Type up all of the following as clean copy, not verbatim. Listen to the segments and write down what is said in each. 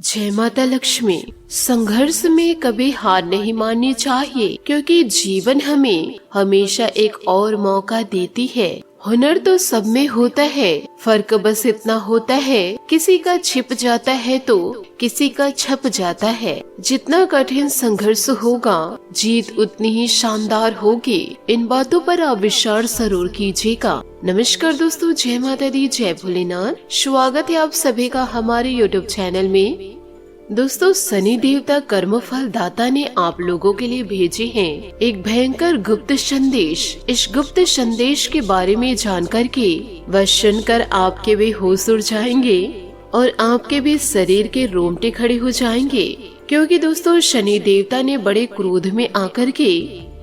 जय माता लक्ष्मी। संघर्ष में कभी हार नहीं माननी चाहिए, क्योंकि जीवन हमें हमेशा एक और मौका देती है। हुनर तो सब में होता है, फर्क बस इतना होता है किसी का छिप जाता है तो किसी का छप जाता है। जितना कठिन संघर्ष होगा, जीत उतनी ही शानदार होगी। इन बातों पर आप विचार जरूर कीजिएगा। नमस्कार दोस्तों, जय माता दी, जय भोलेनाथ। स्वागत है आप सभी का हमारे यूट्यूब चैनल में। दोस्तों, शनि देवता कर्मफल दाता ने आप लोगों के लिए भेजे हैं एक भयंकर गुप्त संदेश। इस गुप्त संदेश के बारे में जानकर के वह सुनकर आपके भी होश उड़ जाएंगे और आपके भी शरीर के रोंगटे खड़े हो जाएंगे, क्योंकि दोस्तों शनि देवता ने बड़े क्रोध में आकर के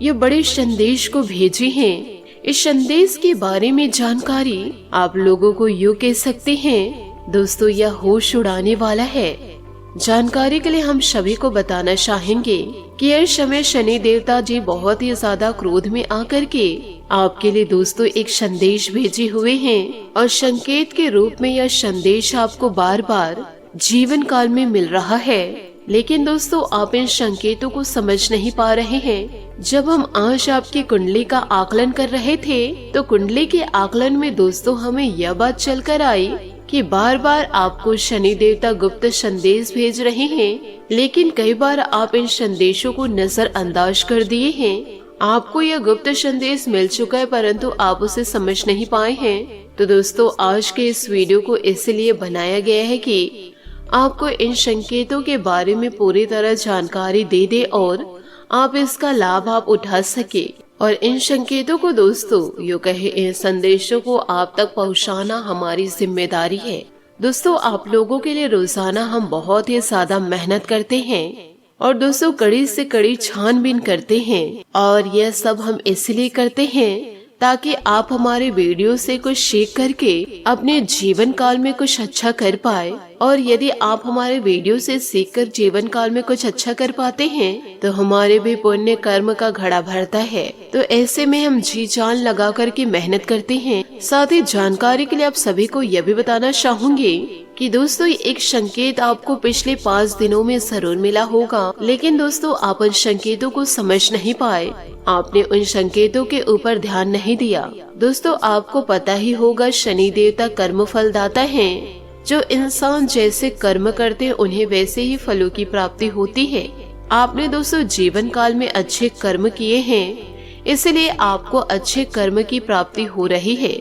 ये बड़े संदेश को भेजे हैं। इस संदेश के बारे में जानकारी आप लोगों को यूँ कह सकते हैं दोस्तों, यह होश उड़ाने वाला है। जानकारी के लिए हम सभी को बताना चाहेंगे कि इस समय शनि देवता जी बहुत ही ज्यादा क्रोध में आकर के आपके लिए दोस्तों एक संदेश भेजे हुए हैं, और संकेत के रूप में यह संदेश आपको बार बार जीवन काल में मिल रहा है। लेकिन दोस्तों, आप इन संकेतों को समझ नहीं पा रहे हैं। जब हम आज आपकी कुंडली का आकलन कर रहे थे, तो कुंडली के आकलन में दोस्तों हमें यह बात चलकर आई कि बार बार आपको शनि देवता गुप्त संदेश भेज रहे हैं, लेकिन कई बार आप इन संदेशों को नजरअंदाज कर दिए हैं। आपको यह गुप्त संदेश मिल चुका है, परंतु आप उसे समझ नहीं पाए हैं। तो दोस्तों, आज के इस वीडियो को इसलिए बनाया गया है कि आपको इन संकेतों के बारे में पूरी तरह जानकारी दे दे और आप इसका लाभ आप उठा सके। और इन संकेतों को दोस्तों यूँ कहे, इन संदेशों को आप तक पहुंचाना हमारी जिम्मेदारी है। दोस्तों, आप लोगों के लिए रोजाना हम बहुत ही ज्यादा मेहनत करते हैं और दोस्तों कड़ी से कड़ी छानबीन करते हैं, और यह सब हम इसलिए करते हैं ताकि आप हमारे वीडियो से कुछ सीख करके अपने जीवन काल में कुछ अच्छा कर पाए। और यदि आप हमारे वीडियो से सीखकर जीवन काल में कुछ अच्छा कर पाते हैं तो हमारे भी पुण्य कर्म का घड़ा भरता है। तो ऐसे में हम जी जान लगा करके मेहनत करते हैं। साथ ही जानकारी के लिए आप सभी को यह भी बताना चाहूंगी कि दोस्तों एक संकेत आपको पिछले 5 दिनों में जरूर मिला होगा, लेकिन दोस्तों आप उन संकेतों को समझ नहीं पाए। आपने उन संकेतों के ऊपर ध्यान नहीं दिया। दोस्तों, आपको पता ही होगा शनि देवता कर्म फल दाता है। जो इंसान जैसे कर्म करते हैं उन्हें वैसे ही फलों की प्राप्ति होती है। आपने दोस्तों जीवन काल में अच्छे कर्म किए हैं, इसलिए आपको अच्छे कर्म की प्राप्ति हो रही है।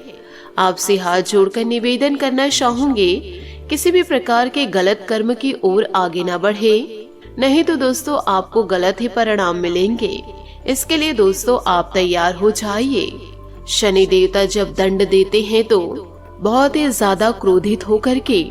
आपसे हाथ जोड़कर निवेदन करना चाहूंगी, किसी भी प्रकार के गलत कर्म की ओर आगे न बढ़े, नहीं तो दोस्तों आपको गलत ही परिणाम मिलेंगे। इसके लिए दोस्तों आप तैयार हो जाइए। शनि देवता जब दंड देते हैं तो बहुत ही ज्यादा क्रोधित होकर के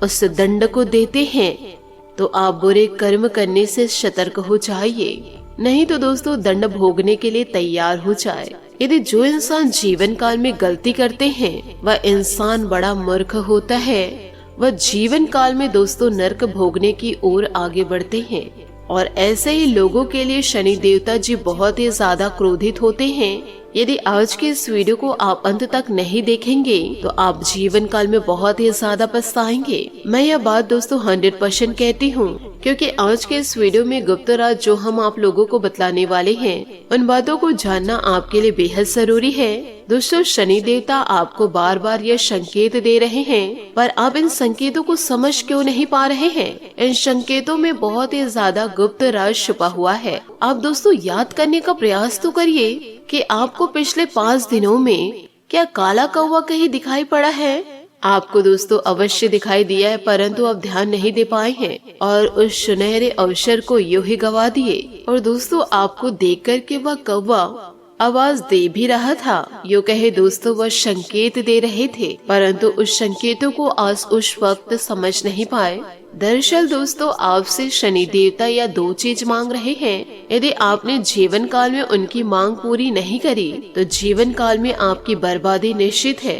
उस दंड को देते हैं, तो आप बुरे कर्म करने से सतर्क हो जाइए, नहीं तो दोस्तों दंड भोगने के लिए तैयार हो जाए। यदि जो इंसान जीवन काल में गलती करते हैं वह इंसान बड़ा मूर्ख होता है, वह जीवन काल में दोस्तों नरक भोगने की ओर आगे बढ़ते हैं। और ऐसे ही लोगों के लिए शनि देवता जी बहुत ही ज्यादा क्रोधित होते हैं। यदि आज के इस वीडियो को आप अंत तक नहीं देखेंगे तो आप जीवन काल में बहुत ही ज्यादा पछताएंगे। मैं यह बात दोस्तों 100% कहती हूँ, क्योंकि आज के इस वीडियो में गुप्त राज जो हम आप लोगों को बतलाने वाले हैं, उन बातों को जानना आपके लिए बेहद जरूरी है। दोस्तों, शनि देवता आपको बार बार यह संकेत दे रहे हैं, पर आप इन संकेतों को समझ क्यों नहीं पा रहे हैं? इन संकेतों में बहुत ही ज्यादा गुप्त राज छुपा हुआ है। आप दोस्तों याद करने का प्रयास तो करिए कि आपको पिछले 5 दिनों में क्या काला कौवा कहीं दिखाई पड़ा है? आपको दोस्तों अवश्य दिखाई दिया है, परंतु आप ध्यान नहीं दे पाए हैं और उस सुनहरे अवसर को यूं ही गवा दिए। और दोस्तों आपको देख कर के वह कौवा आवाज दे भी रहा था, यूं कहे दोस्तों वह संकेत दे रहे थे, परंतु उस संकेतों को आज उस वक्त समझ नहीं पाए। दरअसल दोस्तों आपसे शनि देवता या 2 चीज मांग रहे हैं। यदि आपने जीवन काल में उनकी मांग पूरी नहीं करी तो जीवन काल में आपकी बर्बादी निश्चित है।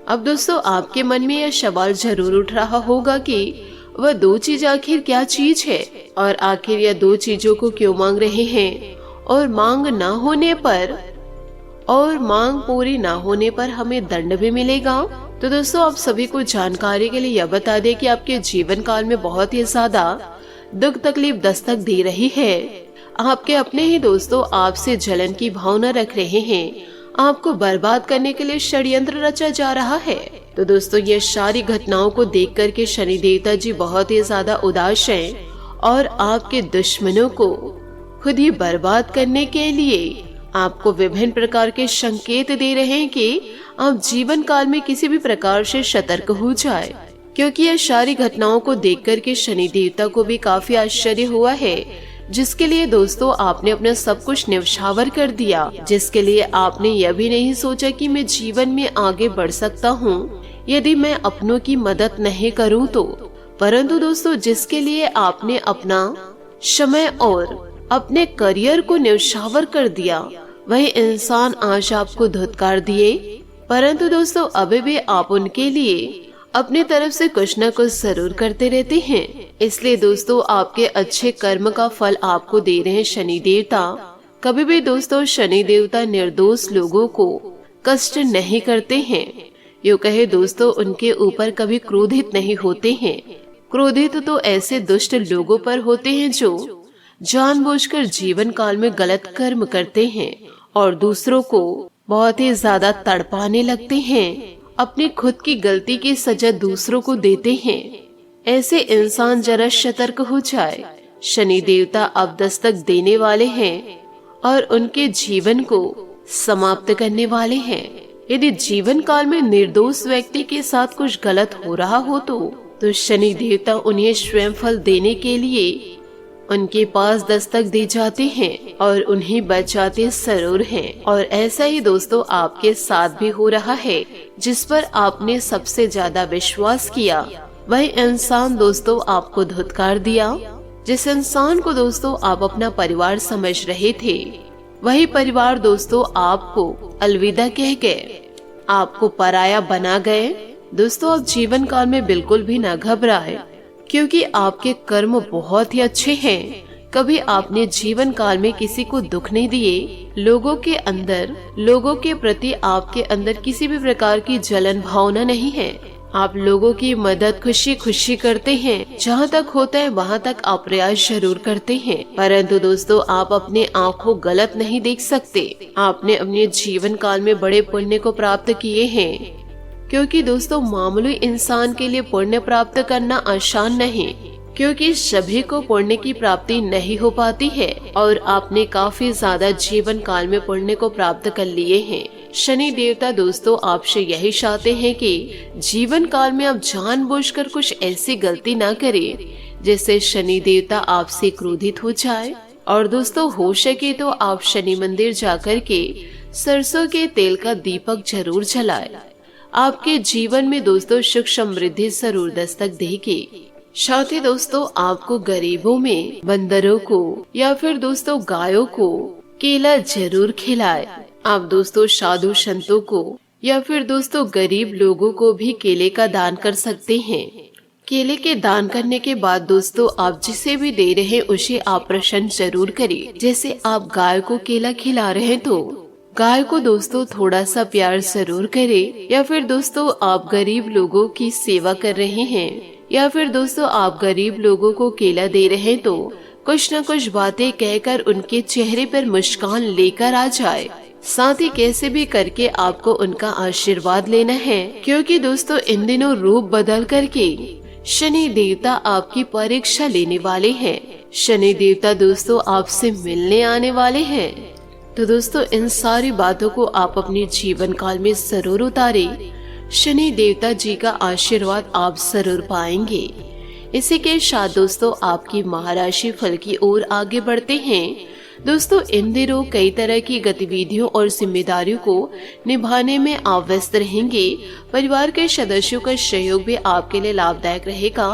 अब दोस्तों आपके मन में यह सवाल जरूर उठ रहा होगा कि वह 2 चीज आखिर क्या चीज है, और आखिर यह 2 चीजों को क्यों मांग रहे हैं, और मांग पूरी ना होने पर हमें दंड भी मिलेगा। तो दोस्तों आप सभी को जानकारी के लिए यह बता दें कि आपके जीवन काल में बहुत ही ज्यादा दुख तकलीफ दस्तक दे रही है। आपके अपने ही दोस्तों आपसे जलन की भावना रख रहे हैं, आपको बर्बाद करने के लिए षड्यंत्र रचा जा रहा है। तो दोस्तों ये सारी घटनाओं को देख कर के शनि देवता जी बहुत ही ज्यादा उदास हैं और आपके दुश्मनों को खुद ही बर्बाद करने के लिए आपको विभिन्न प्रकार के संकेत दे रहे हैं कि आप जीवन काल में किसी भी प्रकार से सतर्क हो जाए, क्योंकि यह सारी घटनाओं को देख कर के शनि देवता को भी काफी आश्चर्य हुआ है, जिसके लिए दोस्तों आपने अपना सब कुछ न्यौछावर कर दिया, जिसके लिए आपने यह भी नहीं सोचा कि मैं जीवन में आगे बढ़ सकता हूँ यदि मैं अपनों की मदद नहीं करूँ तो। परंतु दोस्तों जिसके लिए आपने अपना समय और अपने करियर को न्यौछावर कर दिया, वही इंसान आज आपको धुतकार दिए। परंतु दोस्तों अभी भी आप उनके लिए अपनी तरफ से कुछ न कुछ जरूर करते रहते हैं। इसलिए दोस्तों आपके अच्छे कर्म का फल आपको दे रहे हैं शनि देवता। कभी भी दोस्तों शनि देवता निर्दोष लोगों को कष्ट नहीं करते हैं, यूँ कहे दोस्तों उनके ऊपर कभी क्रोधित नहीं होते हैं। क्रोधित तो ऐसे दुष्ट लोगों पर होते हैं जो जानबूझकर जीवन काल में गलत कर्म करते हैं और दूसरों को बहुत ही ज्यादा तड़पाने लगते हैं, अपनी खुद की गलती की सजा दूसरों को देते हैं। ऐसे इंसान जरा सतर्क हो जाए। शनि देवता अब दस्तक देने वाले हैं और उनके जीवन को समाप्त करने वाले हैं। यदि जीवन काल में निर्दोष व्यक्ति के साथ कुछ गलत हो रहा हो तो शनि देवता उन्हें स्वयं फल देने के लिए उनके पास दस्तक दी जाती हैं और उन्हें बचाते जरूर हैं। और ऐसा ही दोस्तों आपके साथ भी हो रहा है। जिस पर आपने सबसे ज्यादा विश्वास किया वही इंसान दोस्तों आपको धुतकार दिया। जिस इंसान को दोस्तों आप अपना परिवार समझ रहे थे, वही परिवार दोस्तों आपको अलविदा कह गए, आपको पराया बना गए। दोस्तों आप जीवन काल में बिल्कुल भी न घबराए, क्योंकि आपके कर्म बहुत ही अच्छे हैं। कभी आपने जीवन काल में किसी को दुख नहीं दिए। लोगों के प्रति आपके अंदर किसी भी प्रकार की जलन भावना नहीं है। आप लोगों की मदद खुशी खुशी करते हैं। जहाँ तक होता है वहाँ तक आप प्रयास जरूर करते हैं। परंतु दोस्तों आप अपने आँखों गलत नहीं देख सकते। आपने अपने जीवन काल में बड़े पुण्य को प्राप्त किए हैं, क्योंकि दोस्तों मामूली इंसान के लिए पुण्य प्राप्त करना आसान नहीं, क्योंकि सभी को पुण्य की प्राप्ति नहीं हो पाती है। और आपने काफी ज्यादा जीवन काल में पुण्य को प्राप्त कर लिए हैं। शनि देवता दोस्तों आपसे यही चाहते हैं कि जीवन काल में आप जानबूझकर कुछ ऐसी गलती ना करें जिससे शनि देवता आपसे क्रोधित हो जाए। और दोस्तों हो सके तो आप शनि मंदिर जाकर के सरसों के तेल का दीपक जरूर जलाएं। आपके जीवन में दोस्तों सुख समृद्धि जरूर दस्तक देगी। साथ ही दोस्तों आपको गरीबों में बंदरों को या फिर दोस्तों गायों को केला जरूर खिलाए। आप दोस्तों साधु संतों को या फिर दोस्तों गरीब लोगों को भी केले का दान कर सकते हैं। केले के दान करने के बाद दोस्तों आप जिसे भी दे रहे हैं उसे आप प्रसन्न जरूर करें। जैसे आप गाय को केला खिला रहे हैं तो गाय को दोस्तों थोड़ा सा प्यार जरूर करें। या फिर दोस्तों आप गरीब लोगों की सेवा कर रहे हैं या फिर दोस्तों आप गरीब लोगों को केला दे रहे हैं तो कुछ न कुछ बातें कहकर उनके चेहरे पर मुस्कान लेकर आ जाए। साथ ही कैसे भी करके आपको उनका आशीर्वाद लेना है, क्योंकि दोस्तों इन दिनों रूप बदल करके शनि देवता आपकी परीक्षा लेने वाले हैं। शनि देवता दोस्तों आपसे मिलने आने वाले हैं। तो दोस्तों इन सारी बातों को आप अपने जीवन काल में जरूर उतारें। शनि देवता जी का आशीर्वाद आप जरूर पाएंगे। इसी के साथ दोस्तों आपकी महाराशि फल की ओर आगे बढ़ते हैं। दोस्तों इन दिनों कई तरह की गतिविधियों और जिम्मेदारियों को निभाने में आप व्यस्त रहेंगे। परिवार के सदस्यों का सहयोग भी आपके लिए लाभदायक रहेगा।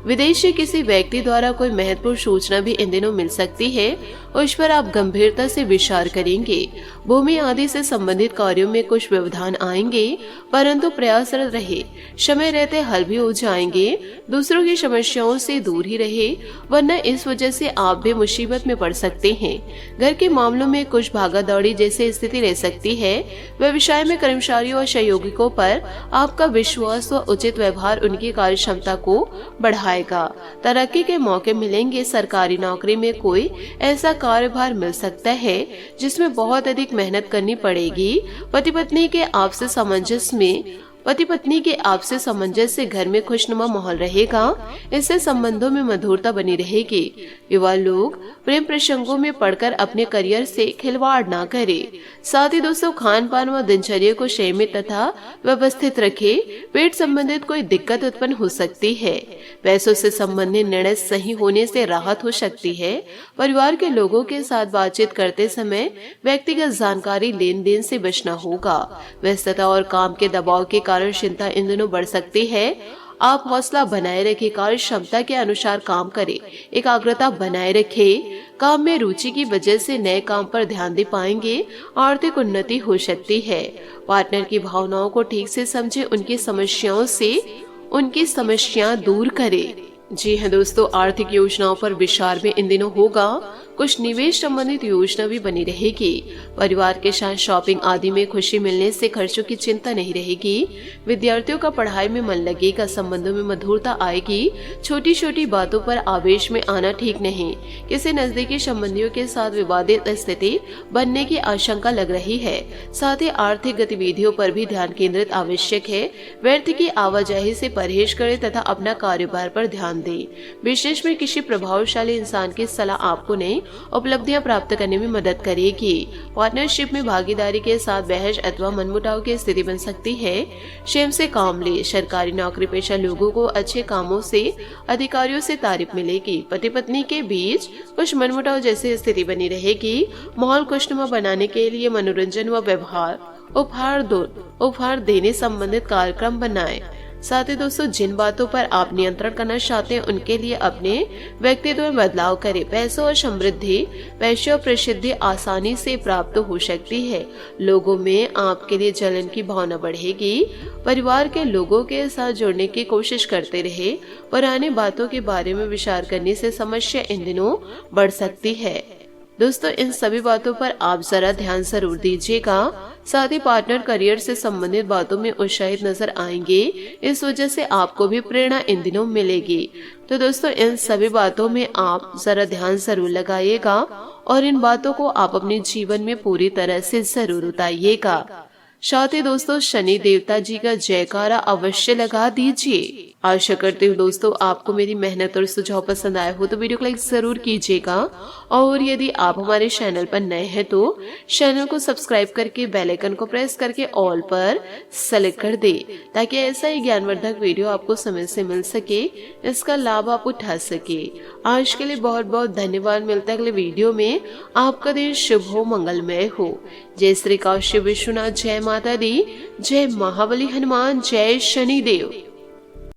विदेश से किसी व्यक्ति द्वारा कोई महत्वपूर्ण सूचना भी इन दिनों मिल सकती है, उस पर आप गंभीरता से विचार करेंगे। भूमि आदि से संबंधित कार्यों में कुछ व्यवधान आएंगे, परंतु प्रयासरत रहे, समय रहते हल भी हो जाएंगे। दूसरों की समस्याओं से दूर ही रहे, वरना इस वजह से आप भी मुसीबत में पड़ सकते हैं। घर के मामलों में कुछ भागा दौड़ी जैसी स्थिति रह सकती है। व्यवसाय में कर्मचारियों और सहयोगियों पर आपका विश्वास व उचित व्यवहार उनकी कार्य क्षमता को बढ़ाएगा। तरक्की के मौके मिलेंगे। सरकारी नौकरी में कोई ऐसा कार्यभार मिल सकता है जिसमें बहुत अधिक मेहनत करनी पड़ेगी। पति पत्नी के आपसे सामंजस्य से घर में खुशनुमा माहौल रहेगा। इससे संबंधों में मधुरता बनी रहेगी। युवा लोग प्रेम प्रसंगों में पड़कर अपने करियर से खिलवाड़ ना करें। साथ ही दोस्तों, खान पान व दिनचर्या को संयमित तथा व्यवस्थित रखें। पेट संबंधित कोई दिक्कत उत्पन्न हो सकती है। पैसों से संबंधित निर्णय सही होने से राहत हो सकती है। परिवार के लोगों के साथ बातचीत करते समय व्यक्तिगत जानकारी लेन देन से बचना होगा। व्यस्तता और काम के दबाव के कारण चिंता इन दिनों बढ़ सकती है। आप हौसला बनाए रखें, कार्य क्षमता के अनुसार काम करें, एकाग्रता बनाए रखें। काम में रुचि की वजह से नए काम पर ध्यान दे पाएंगे। आर्थिक उन्नति हो सकती है। पार्टनर की भावनाओं को ठीक से समझे, उनकी समस्याएं दूर करें। जी हाँ दोस्तों, आर्थिक योजनाओं पर विचार में इन दिनों होगा। कुछ निवेश संबंधित योजना भी बनी रहेगी। परिवार के साथ शॉपिंग आदि में खुशी मिलने से खर्चों की चिंता नहीं रहेगी। विद्यार्थियों का पढ़ाई में मन लगेगा। संबंधों में मधुरता आएगी। छोटी छोटी बातों पर आवेश में आना ठीक नहीं। किसी नजदीकी संबंधियों के साथ विवादित स्थिति बनने की आशंका लग रही है। साथ ही आर्थिक गतिविधियों पर भी ध्यान केंद्रित आवश्यक है। व्यर्थ की आवाजाही से परहेज करें तथा अपना कारोबार पर ध्यान दें। विशेष में किसी प्रभावशाली इंसान की सलाह आपको नई उपलब्धियां प्राप्त करने में मदद करेगी। पार्टनरशिप में भागीदारी के साथ बहस अथवा मनमुटाव की स्थिति बन सकती है। स्वयं से काम ले। सरकारी नौकरी पेशा लोगों को अच्छे कामों से अधिकारियों से तारीफ मिलेगी। पति पत्नी के बीच कुछ मनमुटाव जैसी स्थिति बनी रहेगी। माहौल खुशनुमा बनाने के लिए मनोरंजन व व्यवहार उपहार देने संबंधित कार्यक्रम बनाएं। साथ ही दोस्तों, जिन बातों पर आप नियंत्रण करना चाहते हैं उनके लिए अपने व्यक्तित्व में बदलाव करें। पैसों और प्रसिद्धि आसानी से प्राप्त हो सकती है। लोगों में आपके लिए जलन की भावना बढ़ेगी। परिवार के लोगों के साथ जुड़ने की कोशिश करते रहे। पुरानी बातों के बारे में विचार करने से समस्या इन दिनों बढ़ सकती है। दोस्तों, इन सभी बातों पर आप जरा ध्यान जरूर दीजिएगा। साथ ही पार्टनर करियर से संबंधित बातों में उत्साहित नजर आएंगे। इस वजह से आपको भी प्रेरणा इन दिनों मिलेगी। तो दोस्तों, इन सभी बातों में आप जरा ध्यान जरूर लगाइएगा और इन बातों को आप अपने जीवन में पूरी तरह से जरूर उतारिएगा। साथ ही दोस्तों, शनि देवता जी का जयकारा अवश्य लगा दीजिए। आशा करती हूँ दोस्तों आपको मेरी मेहनत और सुझाव पसंद आए हो तो वीडियो को लाइक जरूर कीजिएगा। और यदि आप हमारे चैनल पर नए हैं तो चैनल को सब्सक्राइब करके बेल आइकन को प्रेस करके ऑल पर सेलेक्ट कर दे, ताकि ऐसा ही ज्ञानवर्धक वीडियो आपको समय से मिल सके, इसका लाभ आप उठा सके। आज के लिए बहुत बहुत धन्यवाद। मिलता है अगले वीडियो में। आपका दिन शुभ हो, मंगलमय हो। जय श्री काशी विश्वनाथ, जय माता दी, जय महाबली हनुमान, जय शनिदेव।